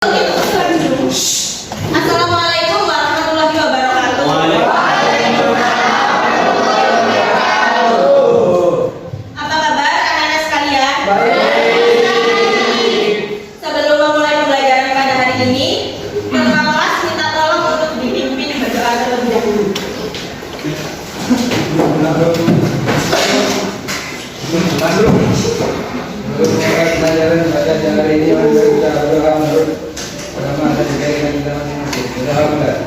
Assalamualaikum warahmatullahi wabarakatuh. Apa kabar anak-anak sekalian? Sebelum memulai pembelajaran pada hari ini, ketua kelas minta tolong untuk dipimpin berdoa terlebih dahulu. Pelajaran pada hari ini kita berdoa menurut agama dan keinginan kita masing-masing. Alhamdulillah.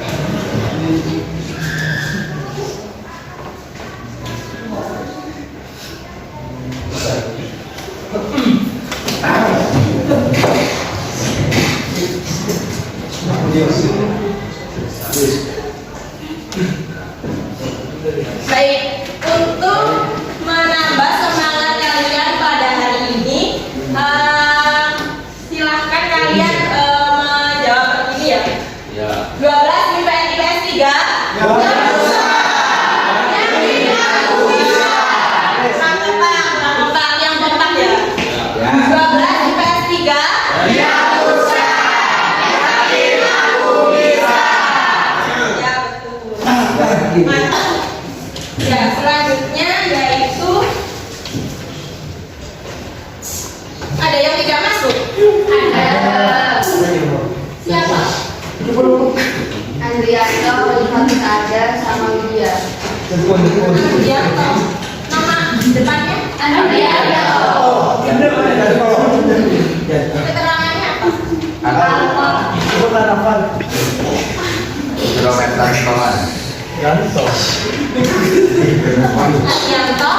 Baik, untuk menambah semangat kalian pada hari ini, silahkan kalian menjawab ini ya. 12 IPS 3. Kompak yang kompak ya. 12 IPS 3. Ya betul. Mantap. Ya, selanjutnya yaitu ada yang tidak masuk. Ada. Siapa? Andrianto, Oliver ada sama Widya. Andrianto. Nama depannya? Andrianto. Keterangannya apa? Kilometer sekolah. Andrianto.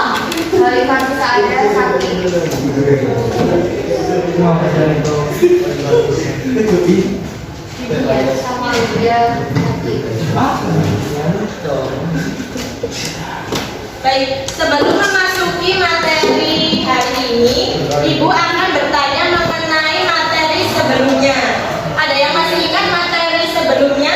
Oliver ada Sakti. Widya sama Widya Sakti. Baik, sebelum memasuki materi hari ini, Ibu akan bertanya mengenai materi sebelumnya. Ada yang masih ingat materi sebelumnya?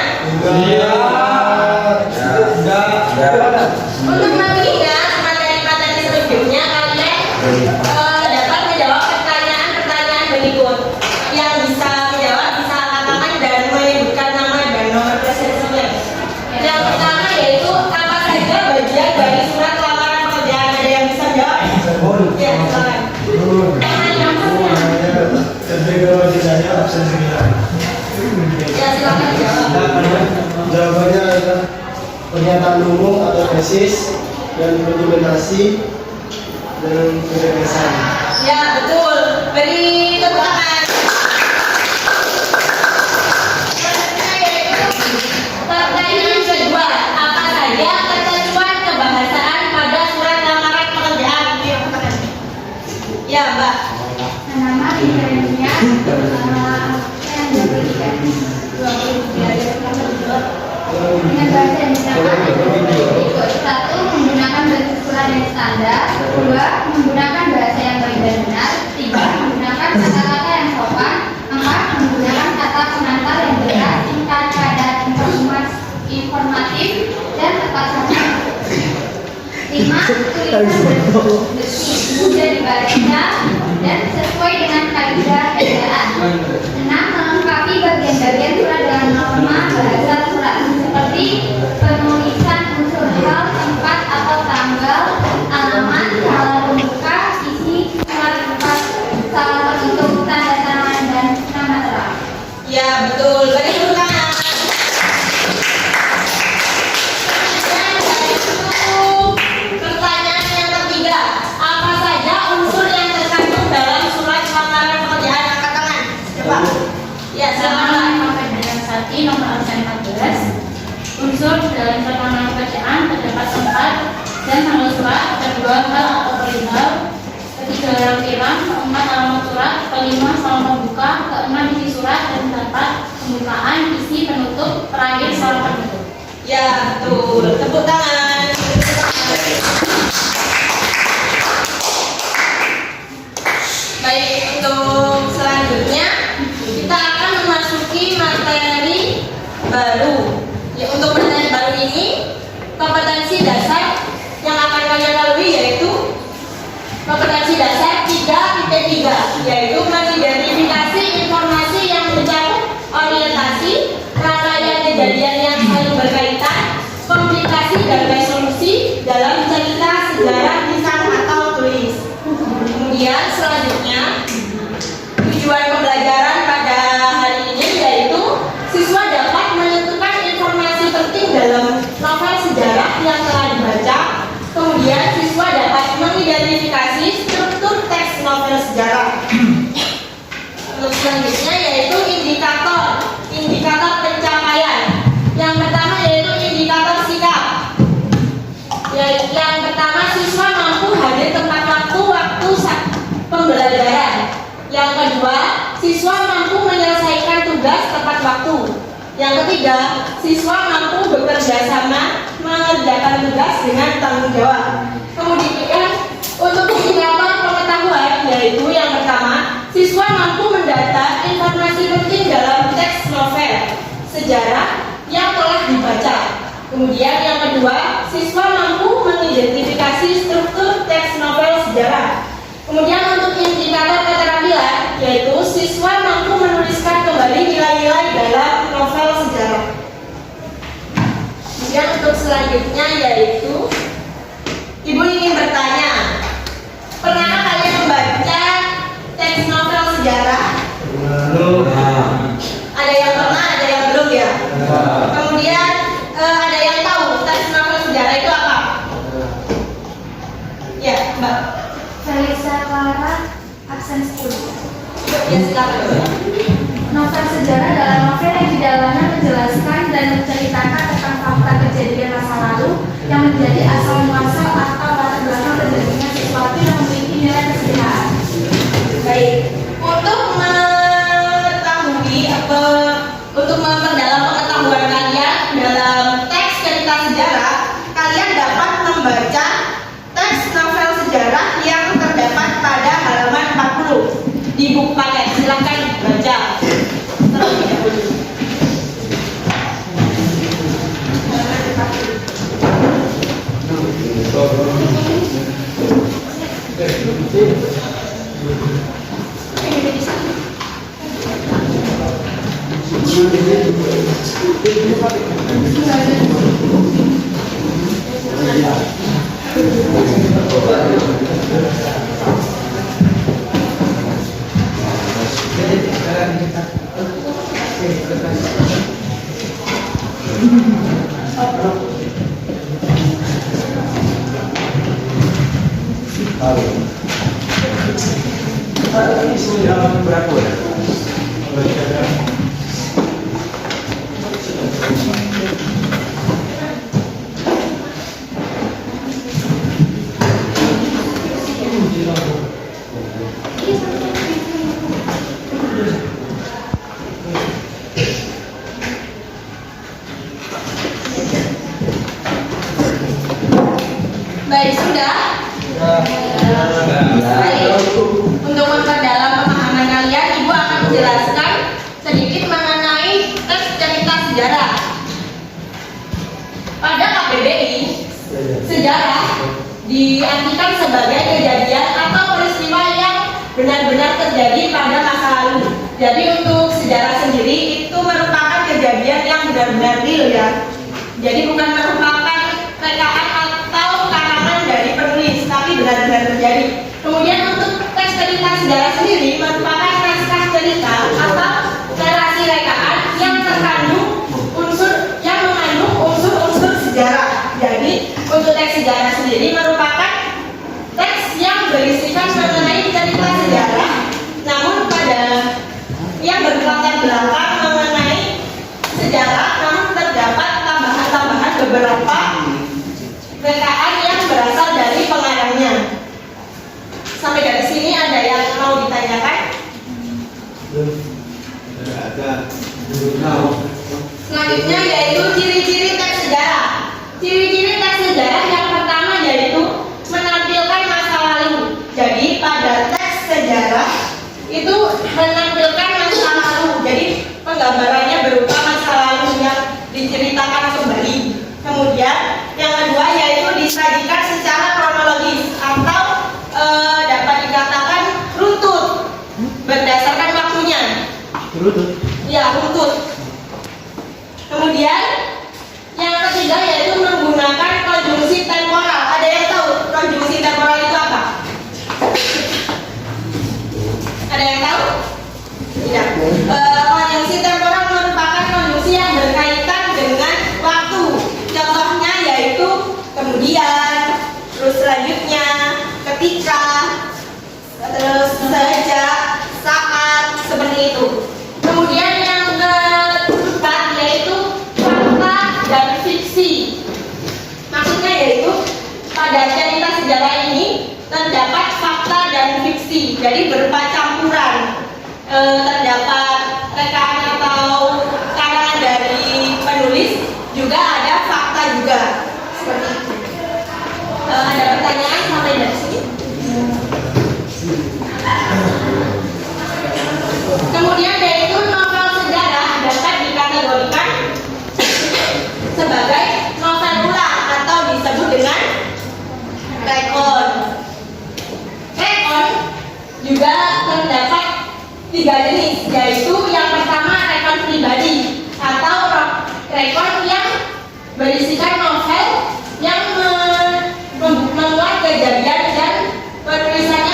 Untuk mengingat materi-materi sebelumnya, kalian dapat menjawab pertanyaan-pertanyaan berikut. Yang bisa menjawab bisa katakan dan menyebutkan nama dan nomor presensinya. Yang pertama yaitu apa saja bagian dari surat lamaran pekerjaan. Ada yang bisa jawab? Ya, silakan. Ya, silakan jawab. Jawabannya adalah pernyataan umum atau tesis dan dokumentasi dan penjelasan. Ya, betul. Beri tepuk tangan. Pertanyaan kedua, apa saja ketentuan kebahasaan pada surat lamaran pekerjaan? Ya, Mbak. Nama diferensinya yang 23 dengan bahasa yang digunakan. 1. Menggunakan bentuk surat yang standar. 2. Menggunakan bahasa yang baik dan benar. 3. Menggunakan kata-kata yang sopan. 4. Menggunakan kata pengantar yang jelas, singkat, padat, informatif, dan tepat sasaran. 5. Tulisan bersih, mudah dibaca, dan sesuai dengan kaidah ejaan. 6. Melengkapi bagian-bagian surat dengan norma bahasa surat seperti penulisan unsur hal, tempat atau tanggal, alamat, salah pembuka, isi surat, salah penghitung, tanda tangan, dan nama terang. Ya, betul. Beri tepuk tangan. Pertanyaan yang ketiga, apa saja unsur yang terkandung dalam surat lamaran pekerjaan? Angkat tangan. Coba. Ya, silakan. Nomor absen 14. Unsur dalam surat lamaran pekerjaan terdapat 4 dan tanggal surat, kedua hal atau perihal, ketiga lampiran, keempat alamat surat, kelima salam pembuka, keenam isi surat, dan keempat pembukaan, isi, penutup, terakhir salam penutup. Ya, betul. Tepuk tangan. Baik, untuk selanjutnya kita akan memasuki materi baru. Ya, untuk materi baru ini kompetensi dasar yang akan kalian lalui yaitu kompetensi dasar 3.3, yaitu mengidentifikasi informasi yang mencakup selanjutnya yaitu indikator pencapaian. Yang pertama yaitu indikator sikap. Yang pertama, siswa mampu hadir tepat waktu pembelajaran. Yang kedua, siswa mampu menyelesaikan tugas tepat waktu. Yang ketiga, siswa mampu bekerja sama mengerjakan tugas dengan tanggung jawab. Kemudian untuk indikator pengetahuan yaitu yang pertama, siswa mampu mendata informasi penting dalam teks novel sejarah yang telah dibaca. Kemudian yang kedua, siswa mampu mengidentifikasi struktur teks novel sejarah. Kemudian untuk indikator keterampilan yaitu siswa mampu menuliskan kembali nilai-nilai dalam novel sejarah. Kemudian untuk selanjutnya yaitu Ibu ingin bertanya, pernahkah kalian membaca teks novel sejarah? Ada yang pernah, ada yang belum ya? Kemudian ada yang tahu teks novel sejarah itu apa? Ya, Mbak. Felisa Clara, absen 10. Ya, silakan. Novel sejarah adalah novel yang di dalamnya menjelaskan dan menceritakan tentang fakta kejadian masa lalu yang menjadi asal muasal atau latar belakang terjadinya sesuatu yang memiliki nilai kesejahteraan. Baik, untuk mengetahui atau untuk memperdalam pengetahuan kalian dalam teks cerita sejarah, kalian dapat membaca teks novel sejarah yang terdapat pada halaman 40 di buku paket. Silakan baca terlebih dahulu. Baik, sudah? Baik. Untuk memperdalam pemahaman kalian, Ibu akan menjelaskan sedikit mengenai teks cerita sejarah. Pada KBBI, sejarah diartikan sebagai kejadian atau peristiwa yang benar-benar terjadi pada masa lalu. Jadi untuk sejarah sendiri itu merupakan kejadian yang benar-benar real ya. Jadi bukan merupakan rekaan atau karangan dari penulis, tapi benar-benar terjadi. Kemudian untuk teks cerita sejarah sendiri merupakan naskah cerita atau narasi rekaan yang mengandung unsur-unsur sejarah. Jadi untuk teks sejarah sendiri merupakan teks yang berisikan mengenai cerita sejarah, namun pada yang berlatar belakang mengenai sejarah, namun terdapat tambahan-tambahan beberapa rekaan yang berasal dari pengarangnya. Sampai dari sini ada yang mau ditanyakan? Selanjutnya yaitu ciri-ciri teks sejarah. Ciri-ciri teks sejarah yang pertama yaitu menampilkan masa lalu. Jadi pada teks sejarah itu menampilkan masa lalu. Jadi penggambarannya berupa masa lalu yang diceritakan kembali. Kemudian yang kedua yaitu disajikan secara kronologis atau dapat dikatakan runtut berdasarkan waktunya. Ya, runtut. Kemudian yang ketiga yaitu menggunakan konjungsi temporal. Ada yang tahu konjungsi temporal itu apa? Ada yang tahu? Tidak. Konjungsi temporal merupakan konjungsi yang berkaitan dengan waktu. Contohnya yaitu kemudian, terus selanjutnya, ketika, terus sejak, saat, seperti itu. Jadi berupa campuran. Terdapat rekaan atau karangan dari penulis, juga ada fakta juga. Seperti itu. Ada pertanyaan sampai dari sini? Kemudian yaitu novel sejarah dapat dikategorikan sebagai novel ulang atau disebut dengan rekon. Rekon juga terdapat 3 jenis, yaitu yang pertama rekon pribadi atau rekon yang berisikan novel yang memuat kejadian dan penulisnya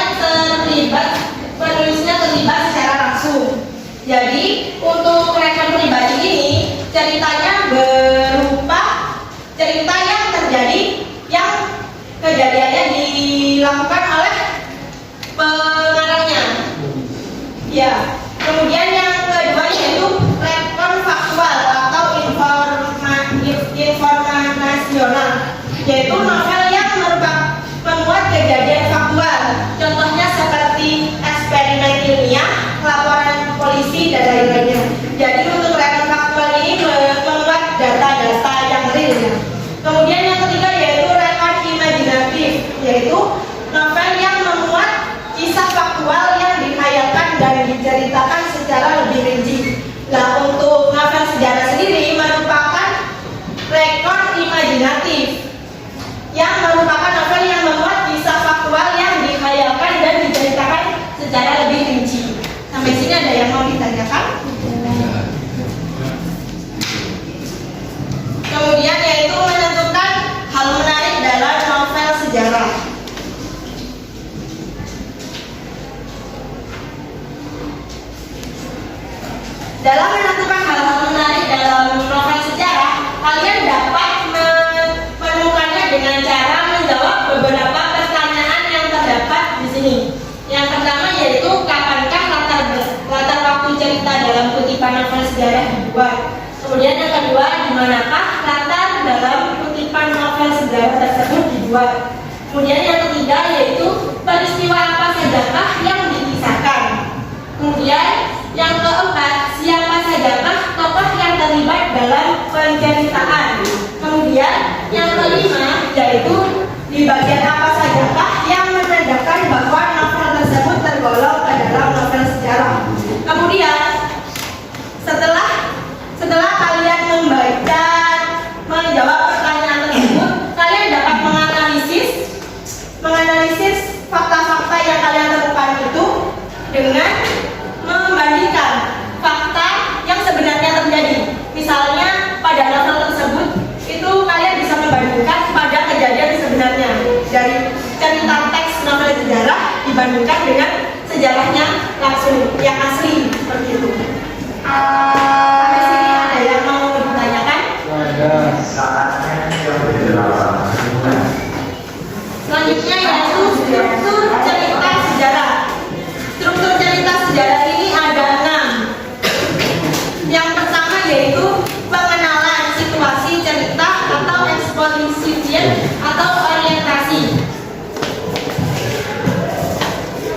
terlibat secara langsung. Jadi untuk rekon pribadi ini ceritanya berupa cerita yang terjadi, yang kejadiannya dilakukan oleh pengarangnya. Ya. Kemudian yang kedua yaitu rekon faktual atau informasional, yaitu novel yang memuat kejadian faktual. Contohnya seperti eksperimen ilmiah, laporan polisi dan lain-lainnya. Jadi untuk rekon faktual ini memuat data-data yang real. Kemudian yang ketiga yaitu rekon imajinatif, yaitu novel yang memuat kisah faktual yang dikhayalkan dan diceritakan secara lebih rinci. Nah, untuk novel sejarah sendiri merupakan rekon imajinatif, yang merupakan novel yang memuat kisah faktual yang dikhayalkan dan diceritakan secara lebih rinci. Sampai sini ada yang mau ditanyakan? Kemudian yaitu menentukan hal menarik dalam novel sejarah. Dalam menentukan hal-hal menarik dalam novel sejarah, kalian dapat menemukannya dengan cara menjawab beberapa pertanyaan yang terdapat di sini. Yang pertama yaitu kapankah latar waktu cerita dalam kutipan novel sejarah dibuat. Kemudian yang kedua, di manakah latar dalam kutipan novel sejarah tersebut dibuat. Kemudian yang ketiga yaitu peristiwa apa sajakah yang dikisahkan. Kemudian yang keempat, siapa sajakah tokoh yang terlibat dalam penceritaan. Kemudian yang kelima yaitu di bagian apa sajakah yang menandakan bahwa novel tersebut tergolong ke dalam novel sejarah. Kemudian setelah kalian menjawab pertanyaan tersebut, kalian dapat menganalisis fakta-fakta yang kalian temukan itu dengan membandingkan fakta yang sebenarnya terjadi. Misalnya pada novel tersebut itu kalian bisa membandingkan pada kejadian sebenarnya dari cerita teks novel sejarah dibandingkan dengan sejarahnya langsung yang asli, seperti itu. Sampai sini ada yang mau ditanyakan? Selanjutnya yaitu struktur cerita sejarah. Struktur cerita sejarah ini ada 6. Yang pertama yaitu pengenalan situasi cerita atau exposition atau orientasi.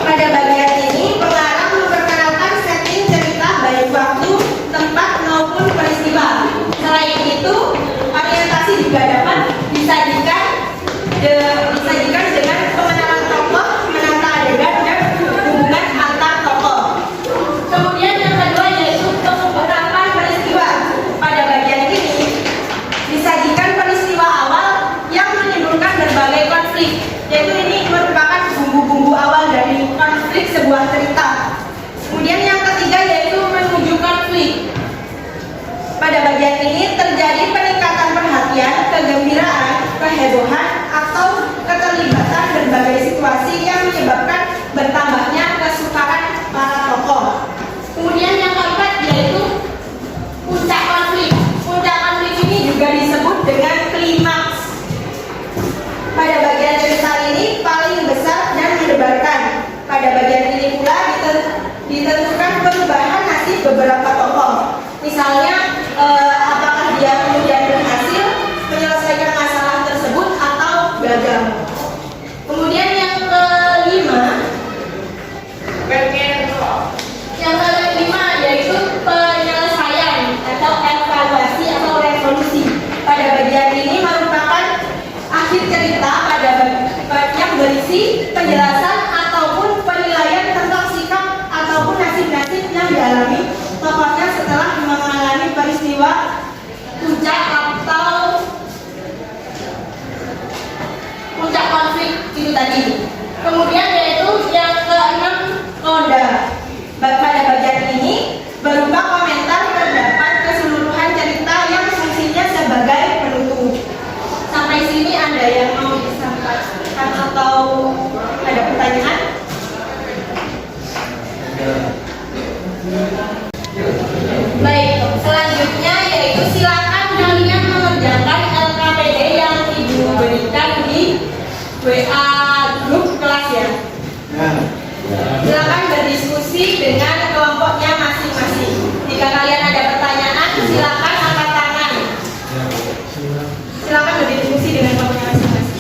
Pada bagian ini pengarang memperkenalkan setting cerita baik waktu, tempat maupun peristiwa. Selain itu, orientasi juga dapat disajikan dengan pengenalan tokoh, menata adegan dan hubungan antar tokoh. Kemudian yang kedua yaitu pengungkapan peristiwa. Pada bagian ini disajikan peristiwa awal yang menimbulkan berbagai konflik, yaitu ini merupakan bumbu-bumbu awal dari konflik sebuah cerita. Kemudian yang ketiga yaitu menuju konflik. Pada bagian ini terjadi peningkatan perhatian, kegembiraan, kehebohan, atau keterlibatan berbagai situasi yang menyebabkan bertambahnya kesukaran para tokoh. Kemudian yang keempat yaitu puncak konflik. Puncak konflik ini juga disebut dengan klimaks. Pada bagian cerita ini paling besar dan mendebarkan. Pada bagian ini pula ditentukan perubahan nasib beberapa tokoh. Misalnya apakah dia kemudian berhasil menyelesaikan masalah tersebut atau gagal. Kemudian yang kelima WA grup kelas ya. Silakan berdiskusi dengan kelompoknya masing-masing. Jika kalian ada pertanyaan, silakan angkat tangan. Silakan berdiskusi dengan kelompoknya masing-masing.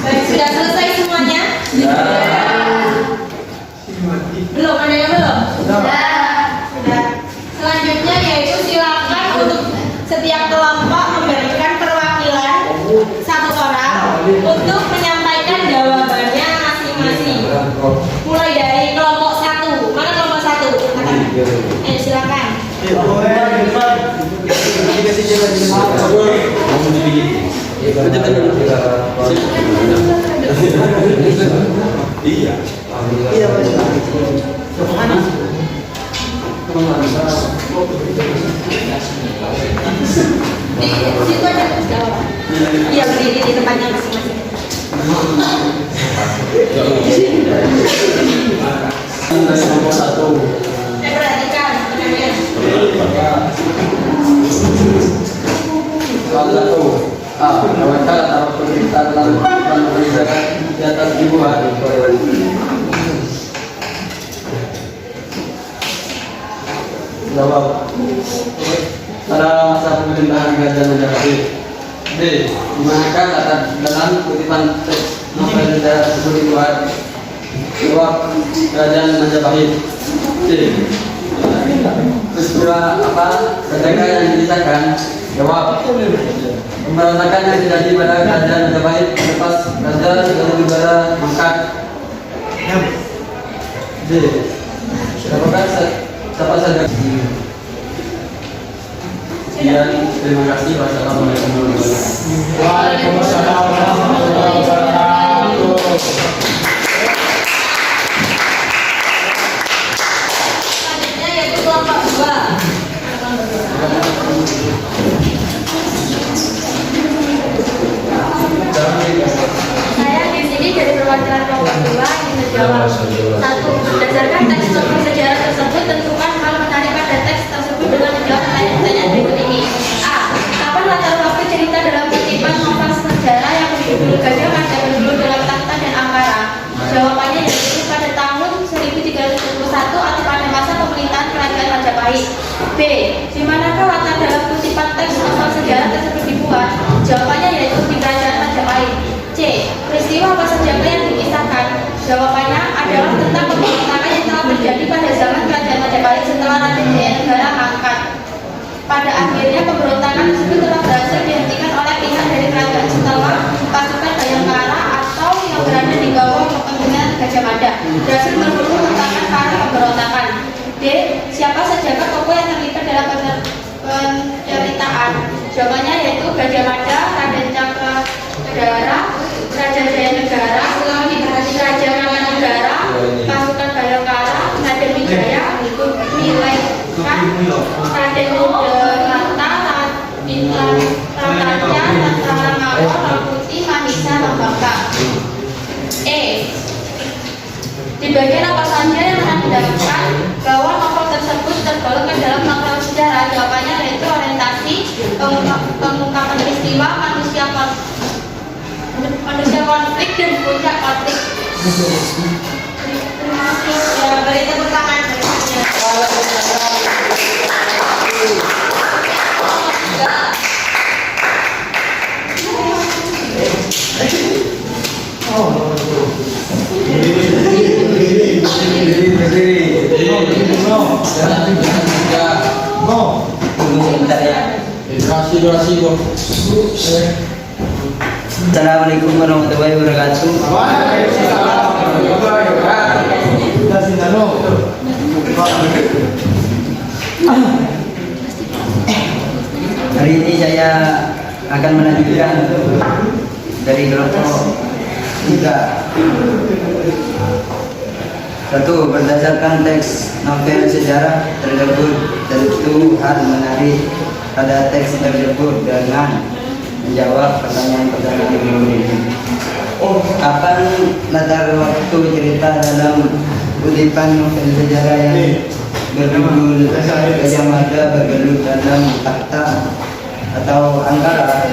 Baik, sudah selesai semuanya? Belum, ada yang belum? Sudah. Selanjutnya yaitu silakan untuk setiap kelompok memberikan perwakilan satu orang untuk menyampaikan jawabannya masing-masing. Mulai dari kelompok 1. Mana kelompok 1? Silakan. Di situ aja jawab. Iya, berdiri di tempatnya masing-masing. Perhatikan sebenarnya. Mereka antara pemerintah dan pemerintah di atas ribuan. Jawab. Pada masa pemerintahan Gajah Majapahit. B. Dimanakah kata dalam kutipan teks novel negara tersebut dibuat? Jawab. Kerajaan Majapahit. C. Peristiwa apa ketika yang diceritakan? Jawab. Pemberontakan yang terjadi pada kerajaan Majapahit lepas Raja Galuh mangkat. D. Siapa saja? Sekian, terima kasih. Wassalamualaikum warahmatullahi wabarakatuh. Waalaikumsalam warahmatullahi wabarakatuh. Selanjutnya yaitu kelompok 2. Saya di sini dari perwakilan kelompok 2 ingin menjawab. 1. Berdasarkan teks novel sejarah tersebut, tentukan hal menarik pada teks tersebut dengan menjawab pertanyaan berikut ini. A. Kapan latar waktu cerita dalam kutipan novel sejarah yang berjudul Gajah Mada berjudul dalam Takhta dan Ankara? Jawabannya yaitu pada tahun 1371 atau pada masa pemerintahan Kerajaan Majapahit. B. Di manakah latar dalam kutipan teks novel sejarah tersebut dibuat? Jawabannya yaitu di Kerajaan Majapahit. C. Peristiwa apa saja yang dikisahkan? Jawabannya adalah tentang pemberontakan yang telah terjadi pada zaman Kerajaan Majapahit setelah Raden Jayanegara mangkat. Pada akhirnya pemberontakan tersebut telah berhasil dihentikan oleh pihak dari kerajaan setelah pasukan Bayangkara atau yang berada di bawah kepemimpinan Gajah Mada berhasil merebut tentang para pemberontakan. D. Siapa sajakah tokoh yang terlibat dalam penceritaan? Jawabannya yaitu Gajah Mada, Raden Cakradhara, Raja Jayanegara, Raja Ramanegara, pasukan Bayangkara, Raden Wijaya, Milekan, Raden Udalarta, Bintang Raja, Tentara Mawar, Raputi, Mahisa, Lambangka. E. Di bagian apa saja yang menandakan bahwa novel tersebut tergolong ke dalam novel sejarah? Jawabannya yaitu orientasi, pengungkapan peristiwa, manusia konflik dan puncak konflik. Terima kasih. Ya, beri tepuk tangan berikutnya. Assalamualaikum warahmatullahi wabarakatuh. Hari ini saya akan melanjutkan dari kelompok 3. 1. Berdasarkan teks novel sejarah tersebut, tentu hal menarik pada teks tersebut dengan menjawab pertanyaan-pertanyaan berikut ini. Kapan latar waktu cerita dalam kutipan novel sejarah yang berjudul Gajah Mada bergelut dalam takhta atau Ankara?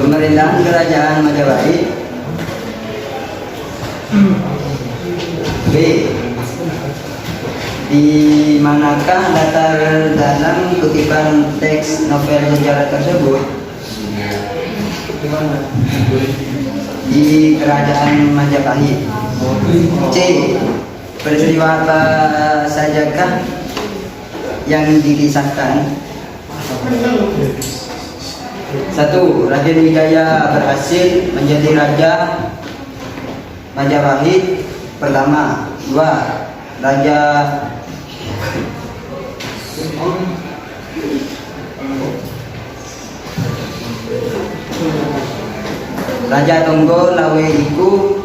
Pemerintahan Kerajaan Majapahit. B. Di manakah latar dalam kutipan teks novel sejarah tersebut? Di Kerajaan Majapahit. C. Peristiwa apa sajakah yang dikisahkan? 1. Raden Wijaya berhasil menjadi raja Majapahit pertama. 2. Raja Tonggo Lawe iku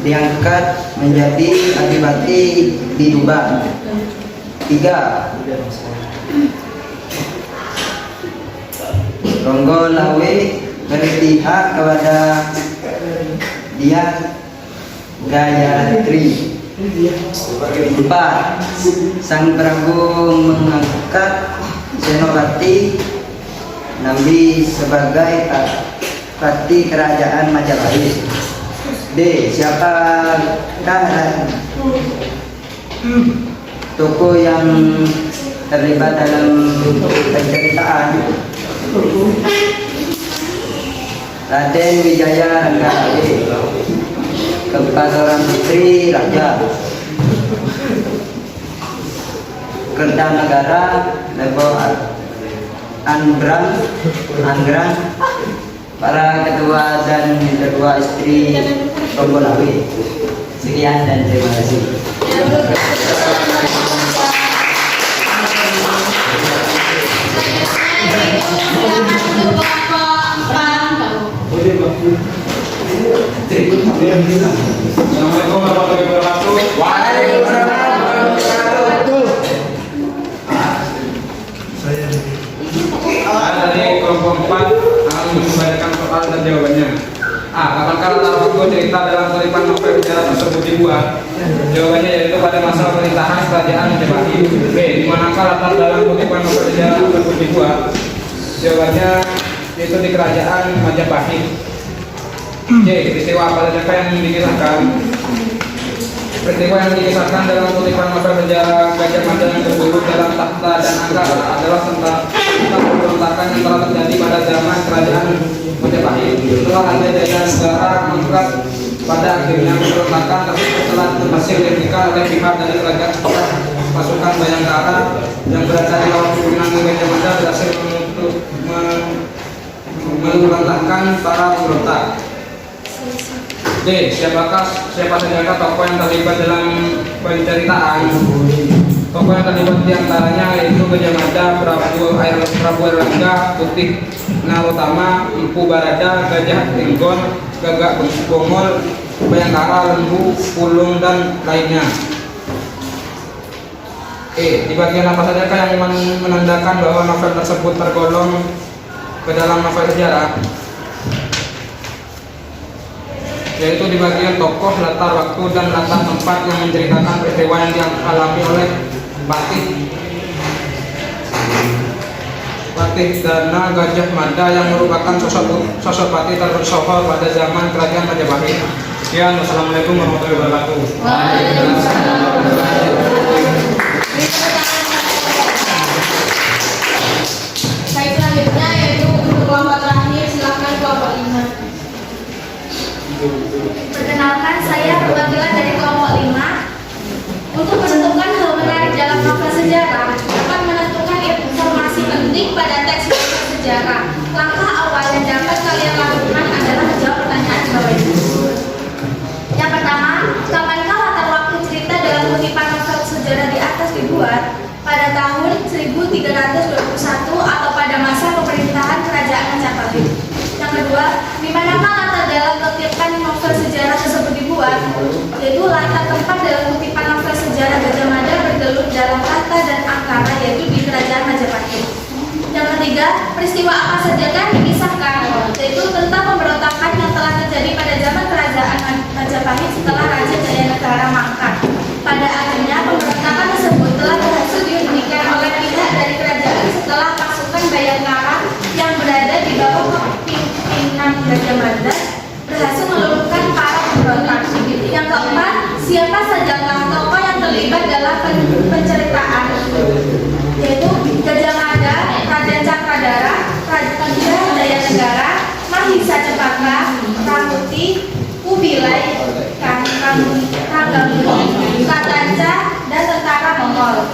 diangkat menjadi adipati di Tuban. 3. Tonggo Lawe berpihak kepada dia Gayatri. 4. Sang Prabu mengangkat Senopati Nambi sebagai pati kerajaan Majapahit. D. Siapakah tokoh yang terlibat dalam penceritaan? Raden Wijaya Ranggawe, keempat orang putri raja, Kertanegara, Lebo Anggrang, para ketua dan kedua istri Tonggolawe. Sekian dan terima kasih. Assalamualaikum warahmatullahi wabarakatuh. Waalaikumsalam warahmatullahi wabarakatuh. Dari kelompok 4 akan membacakan soal dan jawabannya. Kapankah latar waktu cerita dalam kutipan novel sejarah tersebut dibuat? Jawabannya yaitu pada masa pemerintahan kerajaan Majapahit. B. Di manakah latar dalam kutipan novel sejarah tersebut dibuat? Jawabannya yaitu di kerajaan Majapahit. C. Peristiwa apa saja yang dikisahkan? Peristiwa yang dikisahkan dalam kutipan novel sejarah Gajah Mada yang berburu dalam takhta dan Angkara adalah tentang pemberontakan yang telah terjadi pada zaman kerajaan Majapahit. Setelah ada daya negara mangkat, pada akhirnya pemberontakan tersebut telah berhasil dihentikan oleh pihak dari kerajaan. Pasukan Bayangkara yang berada di bawah pimpinan Gajah Mada berhasil memberontakkan para pemberontak. D. Siapa saja tokoh yang terlibat dalam penceritaan? Tokoh yang terlibat diantaranya yaitu Gajah Mada, Prabu Airlangga, Putih Narotama, Empu Barada, Gajah Trenggon, Gagak Bongol, Bayangkara, Lembu, Pulung, dan lainnya. E. Di bagian apa saja yang menandakan bahwa novel tersebut tergolong ke dalam novel sejarah? Yaitu di bagian tokoh, latar waktu, dan latar tempat yang menceritakan peristiwa yang dialami oleh Patih Dana Gajah Mada yang merupakan sosok patih tersohor pada zaman kerajaan Majapahit. Sekian, wassalamualaikum warahmatullahi wabarakatuh. Baik, selanjutnya yaitu untuk kelompok terakhir, silakan kelompok 5. Perkenalkan, saya perwakilan dari kelompok 5. Untuk menentukan hal menarik dalam novel sejarah, dapat menentukan informasi penting pada teks novel sejarah. Langkah awal yang dapat kalian lakukan adalah menjawab pertanyaan di bawah ini. Yang pertama, kapankah latar waktu cerita dalam kutipan novel sejarah di atas dibuat? Pada tahun 1321 atau pada masa pemerintahan kerajaan Majapahit. Yang kedua, di manakah latar dalam kutipan novel sejarah tersebut dibuat? Yaitu latar tempat dalam kutipan novel sejarah Gajah Mada bergelut dalam tahta dan Angkara, yaitu di kerajaan Majapahit. Yang ketiga, peristiwa apa saja kan dikisahkan? Yaitu tentang pemberontakan yang telah terjadi pada zaman kerajaan Majapahit setelah Raja Jaya Negara mangkat. Pada akhirnya pemberontakan tersebut telah berhasil dihentikan oleh pihak dari kerajaan setelah pasukan Bayangkara yang berada di bawah pimpinan Gajah Mada berhasil meluluhkan para pemberontak. Yang keempat, siapa sajakah tokoh yang terlibat dalam penceritaan? Yaitu Gajah Mada, Raja Cakradara, Raja Jaya Negara, Mahisa Cepaka, Pramuti, Kubilai, Kagamuni, Katanca, dan tentara Mongol.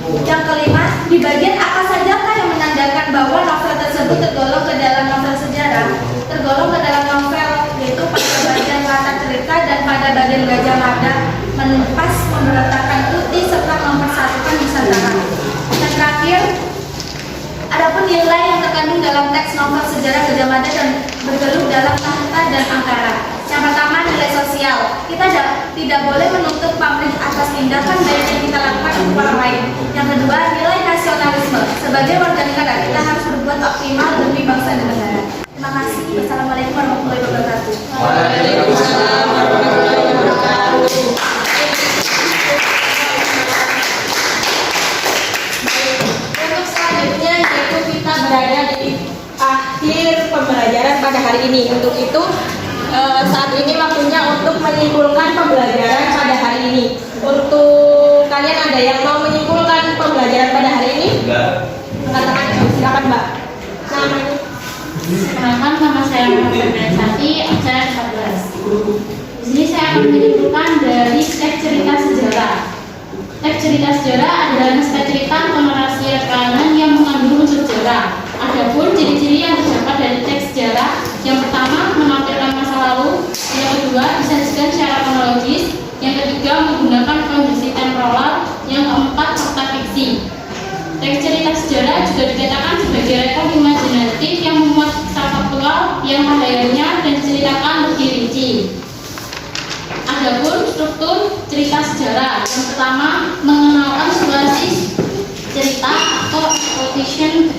Yang kelima, di bagian apa sajakah yang menandakan bahwa novel tersebut tergolong ke dalam novel sejarah? Tergolong ke dalam novel yaitu pada bagian latar cerita dan pada bagian Gajah Mada menumpas pemberontakan putih serta mempersatukan Nusantara. Dan terakhir, adapun nilai yang terkandung dalam teks novel sejarah Gajah Mada dan bergelut dalam tahta dan Angkara. Yang pertama, nilai sosial. Kita tidak boleh menuntut pamrih atas tindakan baik yang kita lakukan untuk orang lain. Yang kedua, nilai nasionalisme. Sebagai warga negara, kita harus berbuat optimal demi bangsa dan negara. Terima kasih. Wassalamualaikum warahmatullahi wabarakatuh. Waalaikumsalam warahmatullahi wabarakatuh. Untuk selanjutnya yaitu kita berada di akhir pembelajaran pada hari ini. Untuk itu saat ini waktunya untuk menyimpulkan pembelajaran pada hari ini. Untuk kalian ada yang mau menyimpulkan pembelajaran pada hari ini? Enggak. Katakan, silakan Mbak. Namanya? Perkenalkan, nama saya Muhammad Sati, absen 14. Di sini saya akan menyimpulkan dari teks cerita sejarah. Teks cerita sejarah adalah naskah cerita atau narasi rekaman yang mengandung unsur sejarah. Adapun ciri-ciri yang terdapat dari teks sejarah, yang pertama menampilkan masa lalu, yang kedua disajikan secara kronologis, yang ketiga menggunakan kondisi temporal, yang keempat fakta fiksi. Teks cerita sejarah juga dikatakan sebagai rekor imajinatif yang memuat kisah faktual yang akhirnya dan diceritakan lebih rinci. Adapun struktur cerita sejarah, yang pertama mengenalkan situasi cerita atau exposition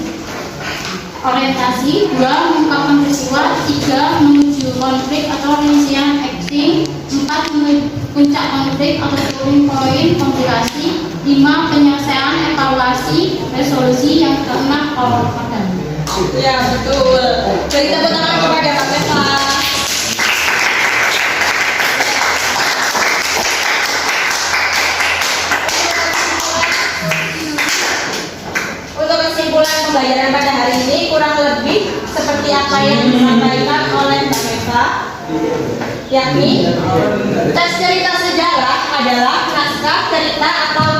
orientasi, 2 mengungkapkan peristiwa, 3 menunjukkan menuju konflik atau penyelesaian aksi. 4. Puncak konflik atau turning point kompilasi. 5. Penyelesaian evaluasi resolusi. Yang ke-6 padam. Ya betul. Beri tepuk tangan kepada Pak Meta. Untuk kesimpulan pembelajaran pada hari ini kurang lebih seperti apa yang disampaikan oleh Mbak Meta, yakni teks cerita sejarah adalah naskah cerita atau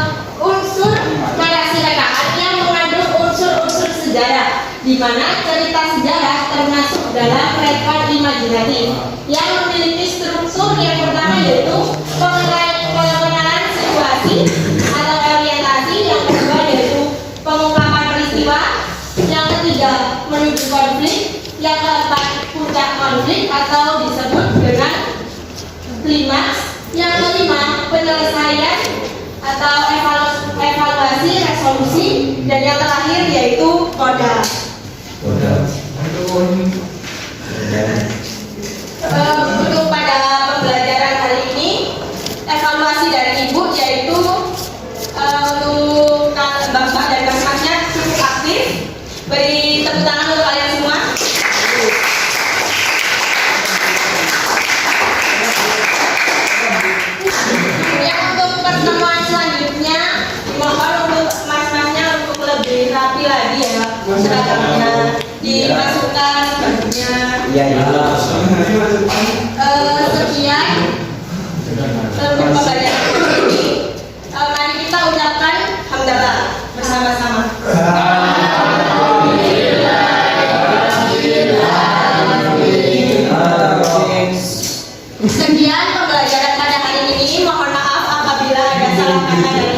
unsur narasi rekaan yang mengandung unsur-unsur sejarah, di mana cerita sejarah termasuk dalam rekan imajinatif yang memiliki struktur yang pertama yaitu pengenalan situasi atau orientasi, yang kedua yaitu pengungkapan peristiwa, yang ketiga menuju konflik, yang keempat puncak konflik atau disebut dengan klimaks, yang kelima penyelesaian atau evaluasi resolusi, dan yang terakhir yaitu koda. Untuk pada pembelajaran hari ini evaluasi dari ibu yaitu untuk bapak dan kakaknya cukup aktif. Beri tepuk tangan untuk kalian semua. Ya, untuk pertemuan selanjutnya mohon untuk mas-masnya untuk lebih rapi lagi ya seragamnya, dimasukkan bajunya. Sekian untuk pembelajaran ini. Mari kita ucapkan hamdalah bersama-sama. Sekian pembelajaran pada hari ini. Mohon maaf apabila ada salah kata dan